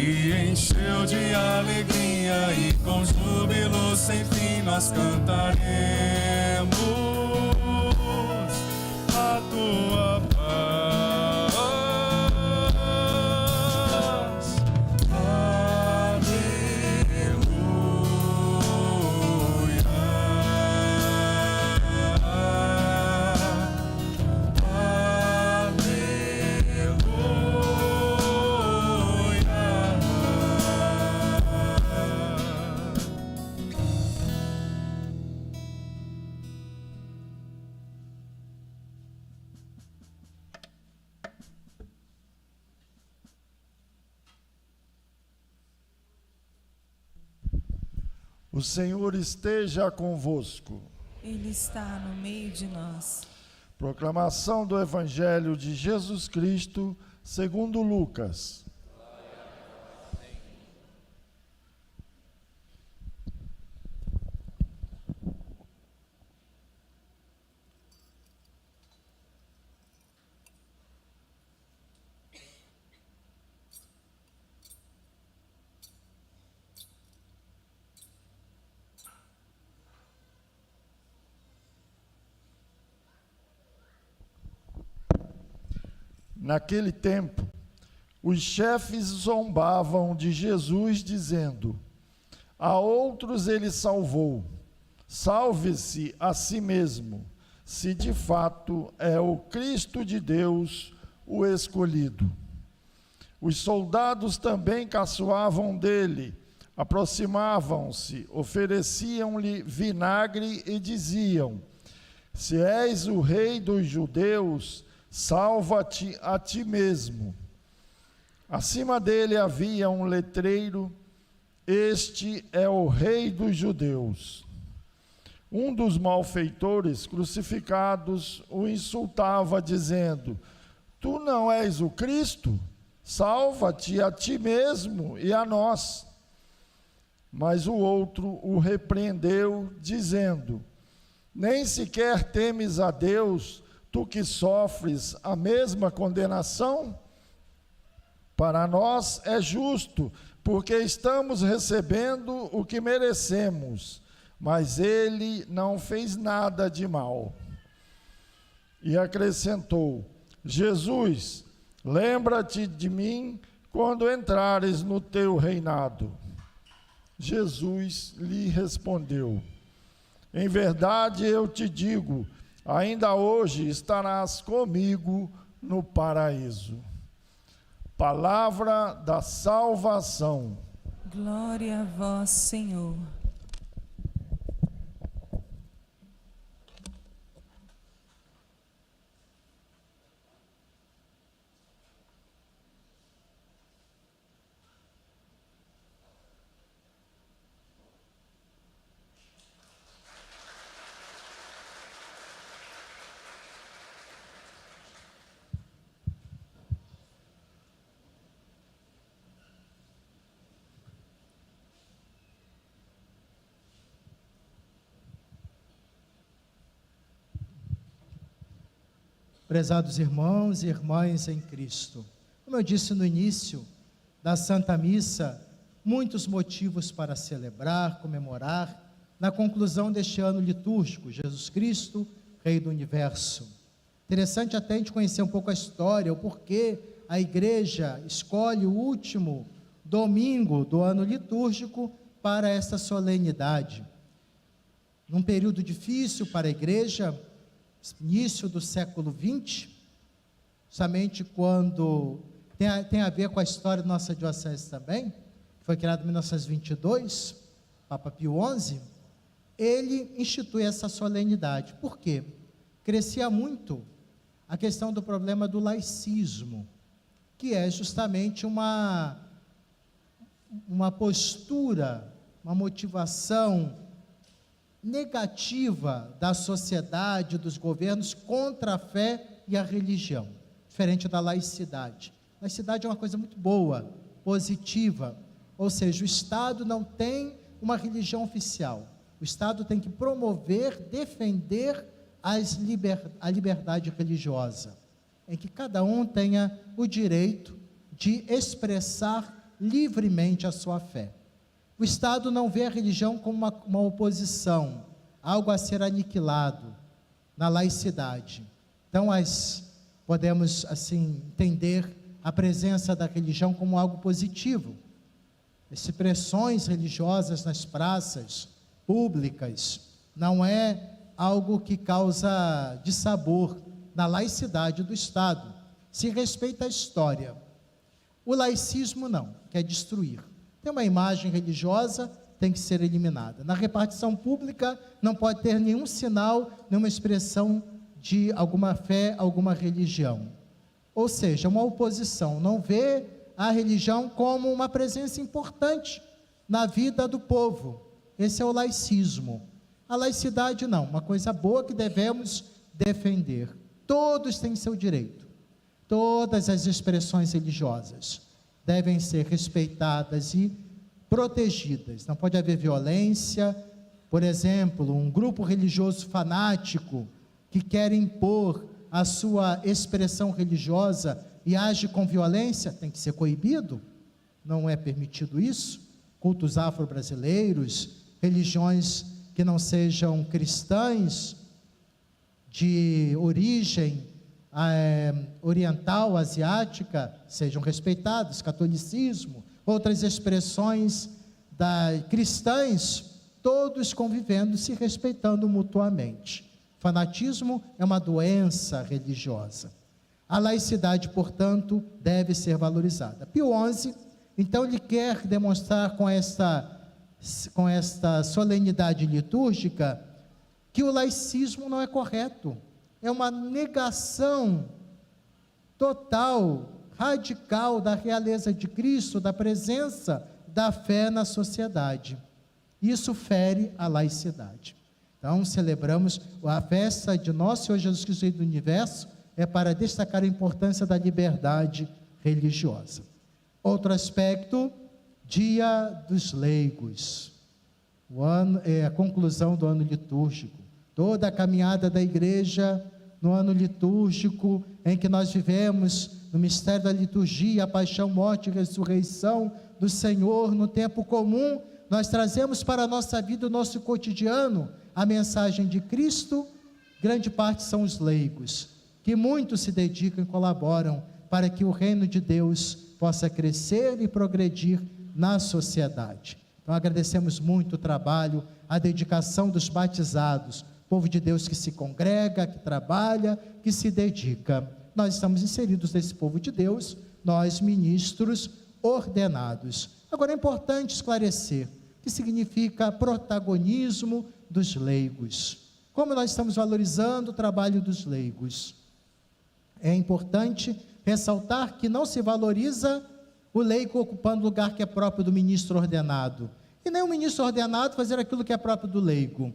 me encheu de alegria e com júbilo sem fim nós cantaremos a tua paz. O Senhor esteja convosco. Ele está no meio de nós. Proclamação do Evangelho de Jesus Cristo, segundo Lucas. Naquele tempo, os chefes zombavam de Jesus, dizendo: a outros ele salvou, salve-se a si mesmo, se de fato é o Cristo de Deus, o escolhido. Os soldados também caçoavam dele, aproximavam-se, ofereciam-lhe vinagre e diziam: se és o rei dos judeus, salva-te a ti mesmo. Acima dele havia um letreiro: este é o rei dos judeus. Um dos malfeitores crucificados o insultava, dizendo: tu não és o Cristo? Salva-te a ti mesmo e a nós. Mas o outro o repreendeu, dizendo: nem sequer temes a Deus, tu que sofres a mesma condenação? Para nós é justo, porque estamos recebendo o que merecemos, mas ele não fez nada de mal. E acrescentou: Jesus, lembra-te de mim quando entrares no teu reinado. Jesus lhe respondeu: em verdade eu te digo, ainda hoje estarás comigo no paraíso. Palavra da salvação. Glória a vós, Senhor. Prezados irmãos e irmãs em Cristo, como eu disse no início da Santa Missa, muitos motivos para celebrar, comemorar, na conclusão deste ano litúrgico, Jesus Cristo, Rei do Universo. Interessante até a gente conhecer um pouco a história, o porquê a Igreja escolhe o último domingo do ano litúrgico para esta solenidade. Num período difícil para a Igreja, início do século XX, somente quando tem a ver com a história da nossa diocese também, foi criado em 1922, Papa Pio XI, ele institui essa solenidade. Por quê? Crescia muito a questão do problema do laicismo, que é justamente uma postura, uma motivação negativa da sociedade, dos governos contra a fé e a religião, diferente da laicidade. Laicidade é uma coisa muito boa, positiva, ou seja, o Estado não tem uma religião oficial, o Estado tem que promover, defender a liberdade religiosa, em que cada um tenha o direito de expressar livremente a sua fé. O Estado não vê a religião como uma oposição, algo a ser aniquilado na laicidade. Então, podemos, assim, entender a presença da religião como algo positivo. Expressões religiosas nas praças públicas não é algo que causa dissabor na laicidade do Estado. Se respeita a história. O laicismo não, quer destruir. Tem uma imagem religiosa, tem que ser eliminada. Na repartição pública não pode ter nenhum sinal, nenhuma expressão de alguma fé, alguma religião. Ou seja, uma oposição, não vê a religião como uma presença importante na vida do povo. Esse é o laicismo. A laicidade não, uma coisa boa que devemos defender. Todos têm seu direito. Todas as expressões religiosas devem ser respeitadas e protegidas. Não pode haver violência. Por exemplo, um grupo religioso fanático que quer impor a sua expressão religiosa e age com violência, tem que ser coibido. Não é permitido isso. Cultos afro-brasileiros, religiões que não sejam cristãs, de origem oriental, asiática, sejam respeitados, catolicismo, outras expressões cristãs, todos convivendo, se respeitando mutuamente. Fanatismo é uma doença religiosa. A laicidade, portanto, deve ser valorizada. Pio XI, então, ele quer demonstrar com esta solenidade litúrgica que o laicismo não é correto. É uma negação total, radical da realeza de Cristo, da presença da fé na sociedade. Isso fere a laicidade. Então, celebramos a festa de nosso Senhor Jesus Cristo do Universo, é para destacar a importância da liberdade religiosa. Outro aspecto, Dia dos Leigos. A conclusão do ano litúrgico. Toda a caminhada da igreja no ano litúrgico, em que nós vivemos no mistério da liturgia, a paixão, morte e ressurreição do Senhor, no tempo comum, nós trazemos para a nossa vida, o nosso cotidiano, a mensagem de Cristo. Grande parte são os leigos, que muito se dedicam e colaboram para que o reino de Deus possa crescer e progredir na sociedade. Então, agradecemos muito o trabalho, a dedicação dos batizados, povo de Deus que se congrega, que trabalha, que se dedica. Nós estamos inseridos nesse povo de Deus, nós ministros ordenados. Agora é importante esclarecer o que significa protagonismo dos leigos. Como nós estamos valorizando o trabalho dos leigos? É importante ressaltar que não se valoriza o leigo ocupando o lugar que é próprio do ministro ordenado, e nem o ministro ordenado fazer aquilo que é próprio do leigo.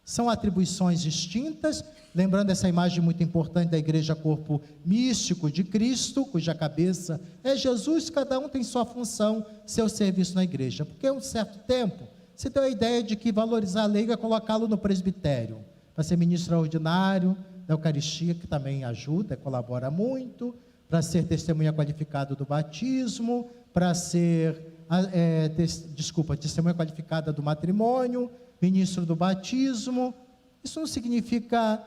São atribuições distintas, lembrando essa imagem muito importante da igreja corpo místico de Cristo, cuja cabeça é Jesus, cada um tem sua função, seu serviço na igreja, porque um certo tempo, se deu a ideia de que valorizar a leigo é colocá-lo no presbitério, para ser ministro ordinário da Eucaristia, que também ajuda, colabora muito, para ser testemunha qualificada do batismo, para ser, testemunha qualificada do matrimônio, ministro do batismo. Isso não significa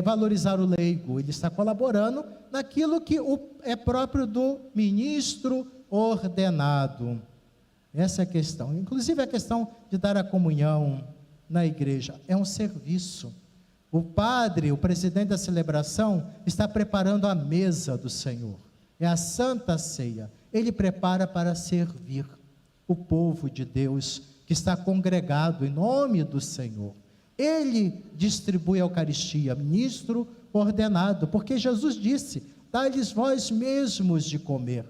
valorizar o leigo, ele está colaborando naquilo que é próprio do ministro ordenado. Essa é a questão. Inclusive a questão de dar a comunhão na igreja é um serviço. O padre, o presidente da celebração, está preparando a mesa do Senhor. É a Santa Ceia. Ele prepara para servir o povo de Deus que está congregado em nome do Senhor. Ele distribui a Eucaristia, ministro ordenado, porque Jesus disse: dai-lhes vós mesmos de comer,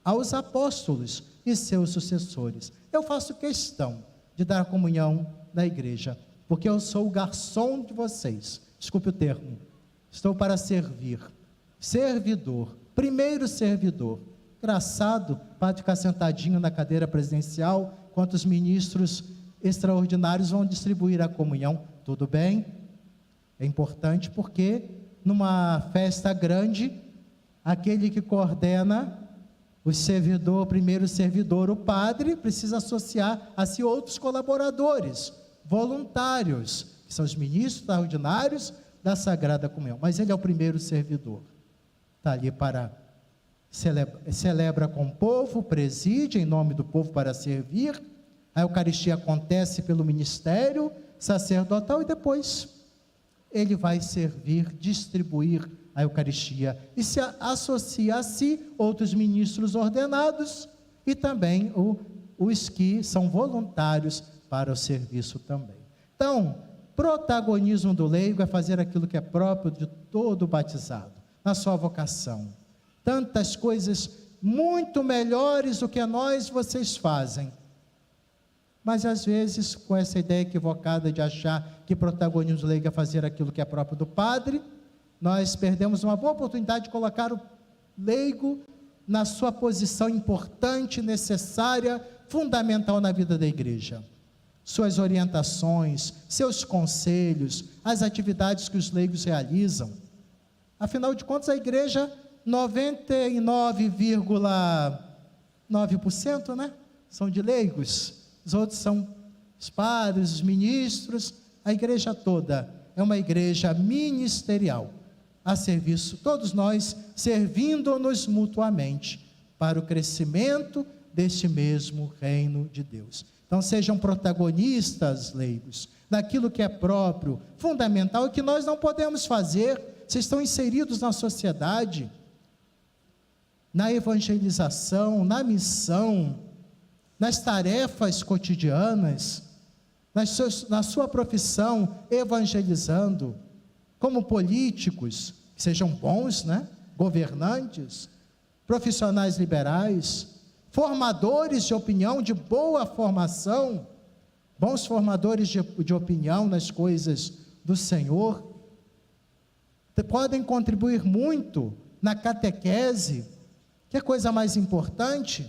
aos apóstolos e seus sucessores. Eu faço questão de dar comunhão na igreja, porque eu sou o garçom de vocês, desculpe o termo, estou para servir, servidor, primeiro servidor. Engraçado, para ficar sentadinho na cadeira presidencial, enquanto os ministros extraordinários vão distribuir a comunhão. Tudo bem? É importante porque numa festa grande, aquele que coordena O primeiro servidor, o padre, precisa associar a si outros colaboradores, voluntários, que são os ministros ordinários da Sagrada Comunhão. Mas ele é o primeiro servidor. Está ali para celebra com o povo, preside em nome do povo para servir. A Eucaristia acontece pelo ministério sacerdotal e depois ele vai servir, distribuir a Eucaristia e se associa a si outros ministros ordenados e também os que são voluntários para o serviço também. Então, protagonismo do leigo é fazer aquilo que é próprio de todo batizado, na sua vocação. Tantas coisas muito melhores do que nós vocês fazem, mas às vezes com essa ideia equivocada de achar que protagonismo do leigo é fazer aquilo que é próprio do padre, nós perdemos uma boa oportunidade de colocar o leigo na sua posição importante, necessária, fundamental na vida da igreja. Suas orientações, seus conselhos, as atividades que os leigos realizam. Afinal de contas, a igreja, 99,9%, né? São de leigos. Os outros são os padres, os ministros. A igreja toda é uma igreja ministerial, a serviço, todos nós servindo-nos mutuamente para o crescimento deste mesmo reino de Deus. Então sejam protagonistas, leigos, daquilo que é próprio, fundamental, e que nós não podemos fazer. Vocês estão inseridos na sociedade, na evangelização, na missão, nas tarefas cotidianas, na sua profissão, evangelizando, como políticos, que sejam bons, né? Governantes, profissionais liberais, formadores de opinião, de boa formação, bons formadores de opinião nas coisas do Senhor, podem contribuir muito na catequese, que é coisa mais importante,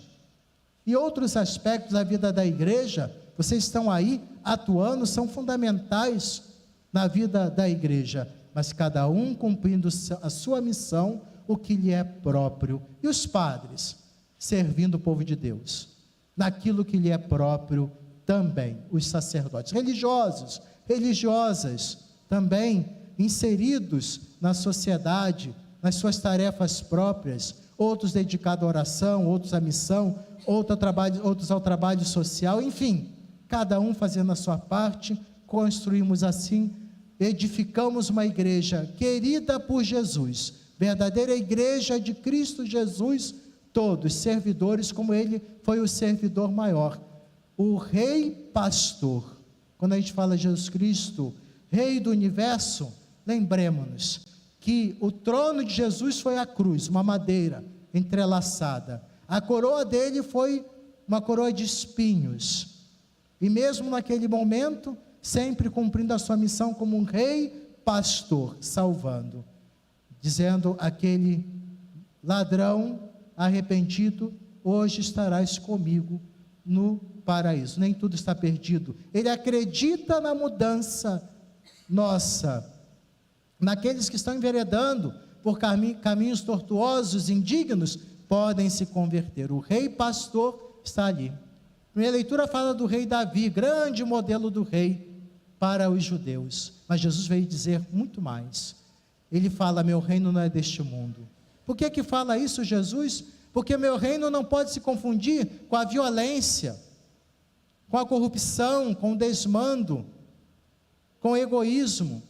e outros aspectos da vida da igreja. Vocês estão aí atuando, são fundamentais na vida da igreja, mas cada um cumprindo a sua missão, o que lhe é próprio. E os padres, servindo o povo de Deus, naquilo que lhe é próprio também. Os sacerdotes, religiosos, religiosas, também inseridos na sociedade, nas suas tarefas próprias, outros dedicados à oração, outros à missão, outros ao trabalho social, enfim, cada um fazendo a sua parte. Construímos assim, edificamos uma igreja querida por Jesus, verdadeira igreja de Cristo Jesus, todos servidores, como ele foi o servidor maior, o rei pastor. Quando a gente fala de Jesus Cristo, rei do universo, lembremos-nos que o trono de Jesus foi a cruz, uma madeira entrelaçada. A coroa dele foi uma coroa de espinhos, e mesmo naquele momento, sempre cumprindo a sua missão como um rei pastor, salvando, dizendo: aquele ladrão arrependido, hoje estarás comigo no paraíso. Nem tudo está perdido. Ele acredita na mudança nossa, naqueles que estão enveredando por caminhos tortuosos, indignos, podem se converter. O rei pastor está ali. Minha leitura fala do rei Davi, grande modelo do rei para os judeus, mas Jesus veio dizer muito mais. Ele fala: meu reino não é deste mundo. Por que fala isso Jesus? Porque meu reino não pode se confundir com a violência, com a corrupção, com o desmando, com o egoísmo,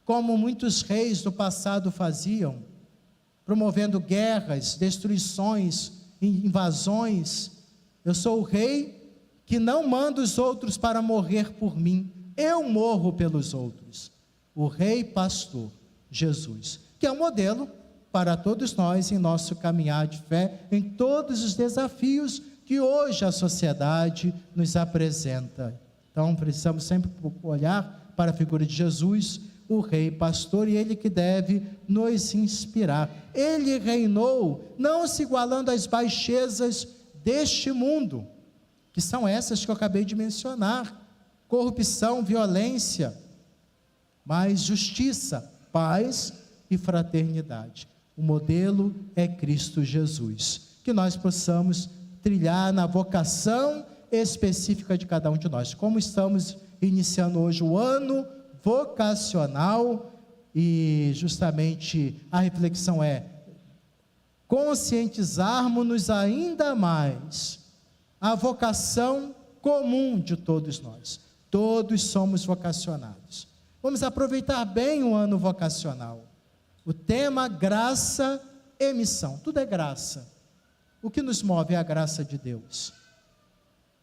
como muitos reis do passado faziam, promovendo guerras, destruições, invasões. Eu sou o rei que não manda os outros para morrer por mim, eu morro pelos outros. O rei pastor, Jesus, que é um modelo para todos nós em nosso caminhar de fé, em todos os desafios que hoje a sociedade nos apresenta. Então precisamos sempre olhar para a figura de Jesus, o rei pastor, e ele que deve nos inspirar. Ele reinou não se igualando às baixezas deste mundo, que são essas que eu acabei de mencionar: corrupção, violência, mas justiça, paz e fraternidade. O modelo é Cristo Jesus, que nós possamos trilhar na vocação específica de cada um de nós. Como estamos iniciando hoje o ano vocacional, e justamente a reflexão é conscientizarmos-nos ainda mais a vocação comum de todos nós. Todos somos vocacionados. Vamos aproveitar bem o ano vocacional. O tema graça e missão. Tudo é graça. O que nos move é a graça de Deus.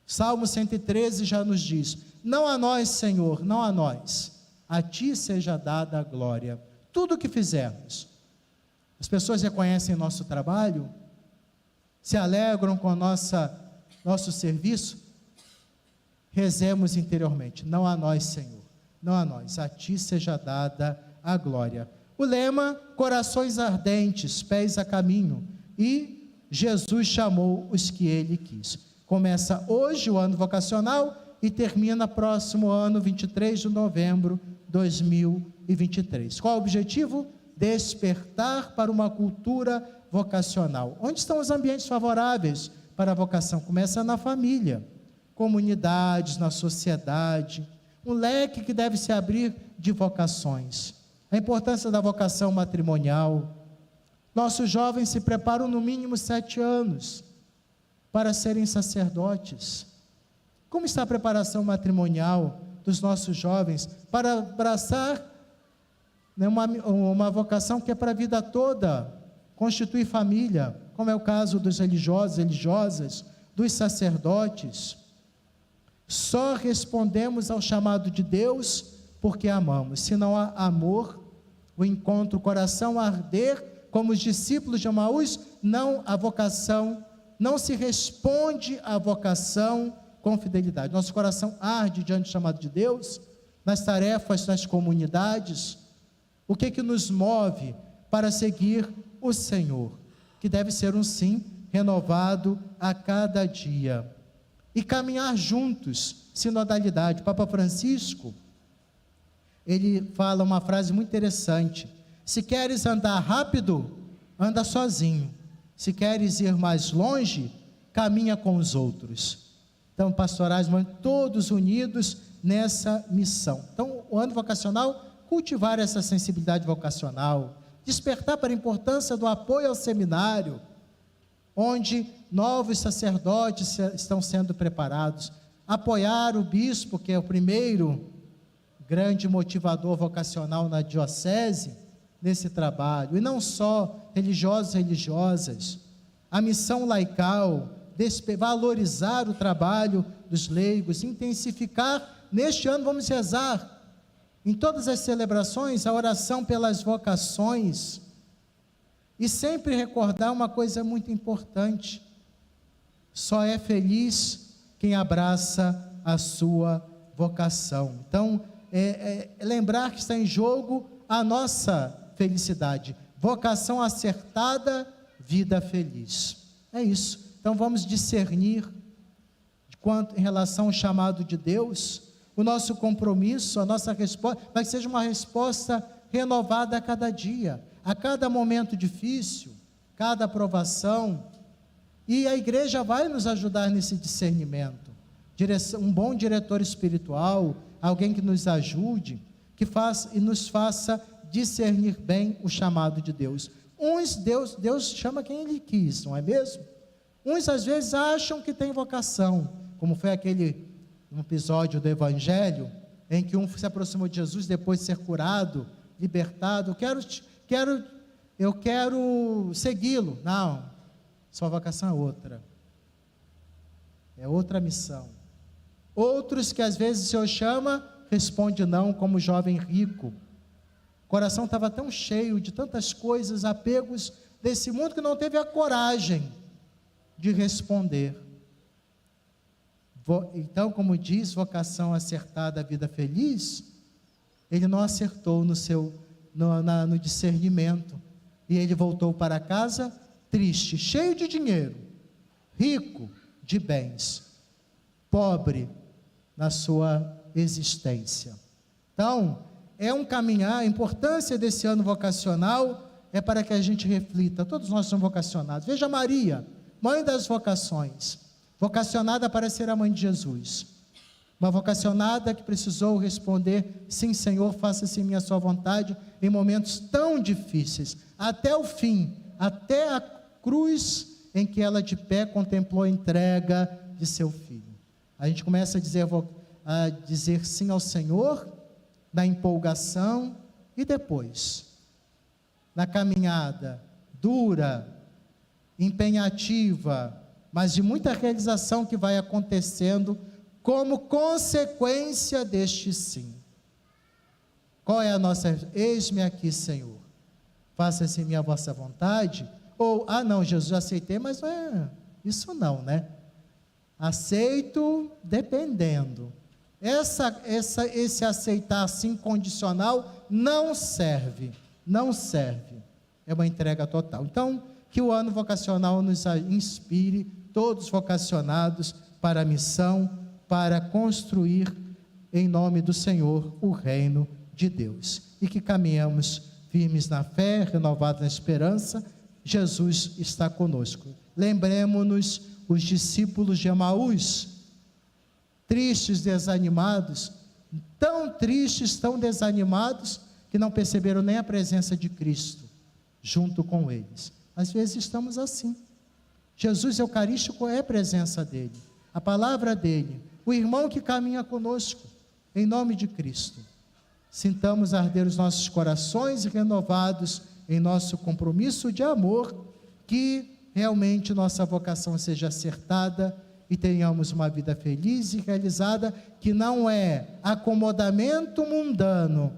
Salmo 113 já nos diz: não a nós, Senhor, não a nós, a Ti seja dada a glória. Tudo o que fizermos. As pessoas reconhecem nosso trabalho, se alegram com nosso serviço. Rezemos interiormente: não a nós, Senhor, não a nós, a Ti seja dada a glória. O lema: corações ardentes, pés a caminho, e Jesus chamou os que Ele quis. Começa hoje o ano vocacional e termina próximo ano, 23 de novembro de 2023. Qual o objetivo? Despertar para uma cultura vocacional. Onde estão os ambientes favoráveis para a vocação? Começa na família, comunidades, na sociedade, um leque que deve se abrir de vocações. A importância da vocação matrimonial. Nossos jovens se preparam no mínimo 7 anos para serem sacerdotes. Como está a preparação matrimonial dos nossos jovens para abraçar uma vocação que é para a vida toda, constituir família, como é o caso dos religiosos, religiosas, dos sacerdotes? Só respondemos ao chamado de Deus porque amamos. Se não há amor, o encontro, o coração arder, como os discípulos de Emaús, não se responde à vocação com fidelidade. Nosso coração arde diante do chamado de Deus, nas tarefas, nas comunidades. O que nos move para seguir o Senhor? Que deve ser um sim renovado a cada dia. E caminhar juntos, sinodalidade. O Papa Francisco, ele fala uma frase muito interessante: se queres andar rápido, anda sozinho. Se queres ir mais longe, caminha com os outros. Então, pastorais, todos unidos nessa missão. Então, o ano vocacional, cultivar essa sensibilidade vocacional, despertar para a importância do apoio ao seminário, onde novos sacerdotes estão sendo preparados, apoiar o bispo, que é o primeiro grande motivador vocacional na diocese, nesse trabalho, e não só religiosos e religiosas, a missão laical, valorizar o trabalho dos leigos, intensificar. Neste ano vamos rezar em todas as celebrações a oração pelas vocações, e sempre recordar uma coisa muito importante: só é feliz quem abraça a sua vocação. Então, lembrar que está em jogo a nossa felicidade, vocação acertada, vida feliz. É isso. Então vamos discernir em relação ao chamado de Deus, o nosso compromisso, a nossa resposta, mas que seja uma resposta renovada a cada dia, a cada momento difícil, cada aprovação. E a igreja vai nos ajudar nesse discernimento. Um bom diretor espiritual, alguém que nos ajude, que faça e nos faça discernir bem o chamado de Deus. Deus chama quem Ele quis, não é mesmo? Uns às vezes acham que tem vocação, como foi aquele episódio do Evangelho, em que um se aproximou de Jesus depois de ser curado, libertado: eu quero segui-lo. Não, sua vocação é outra missão. Outros que às vezes o Senhor chama, responde não, como o jovem rico. O coração estava tão cheio de tantas coisas, apegos desse mundo, que não teve a coragem de responder. Então, como diz, vocação acertada, vida feliz, ele não acertou no discernimento, e ele voltou para casa triste, cheio de dinheiro, rico de bens, pobre na sua existência. Então, é um caminhar. A importância desse ano vocacional é para que a gente reflita. Todos nós somos vocacionados. Veja Maria mãe das vocações, vocacionada para ser a mãe de Jesus. Uma vocacionada que precisou responder: sim, Senhor, faça-se minha sua vontade, em momentos tão difíceis, até o fim, até a cruz em que ela de pé contemplou a entrega de seu filho. A gente começa a dizer sim ao Senhor, na empolgação, e depois, na caminhada dura, empenhativa, mas de muita realização que vai acontecendo como consequência deste sim. Qual é a nossa? Eis-me aqui, Senhor, faça-se minha vossa vontade. Ou, não, Jesus, aceitei, mas não é isso não, né? Aceito dependendo. Esse aceitar assim condicional não serve, é uma entrega total. Então, que o ano vocacional nos inspire, todos vocacionados para a missão, para construir em nome do Senhor o reino de Deus, e que caminhamos firmes na fé, renovados na esperança. Jesus está conosco. Lembremos-nos os discípulos de Emaús, tristes, desanimados, tão tristes, tão desanimados, que não perceberam nem a presença de Cristo junto com eles. Às vezes estamos assim. Jesus Eucarístico é a presença dele, a palavra dele, o irmão que caminha conosco, em nome de Cristo. Sintamos arder os nossos corações renovados em nosso compromisso de amor, que realmente nossa vocação seja acertada e tenhamos uma vida feliz e realizada, que não é acomodamento mundano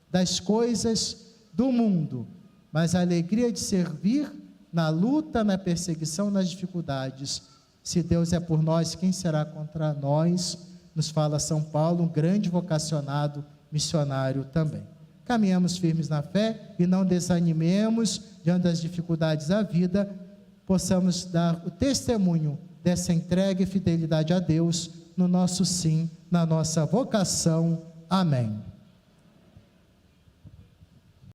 das coisas do mundo, mas a alegria de servir na luta, na perseguição, nas dificuldades. Se Deus é por nós, quem será contra nós? Nos fala São Paulo, um grande vocacionado missionário também. Caminhamos firmes na fé e não desanimemos diante das dificuldades da vida, possamos dar o testemunho dessa entrega e fidelidade a Deus no nosso sim, na nossa vocação. Amém.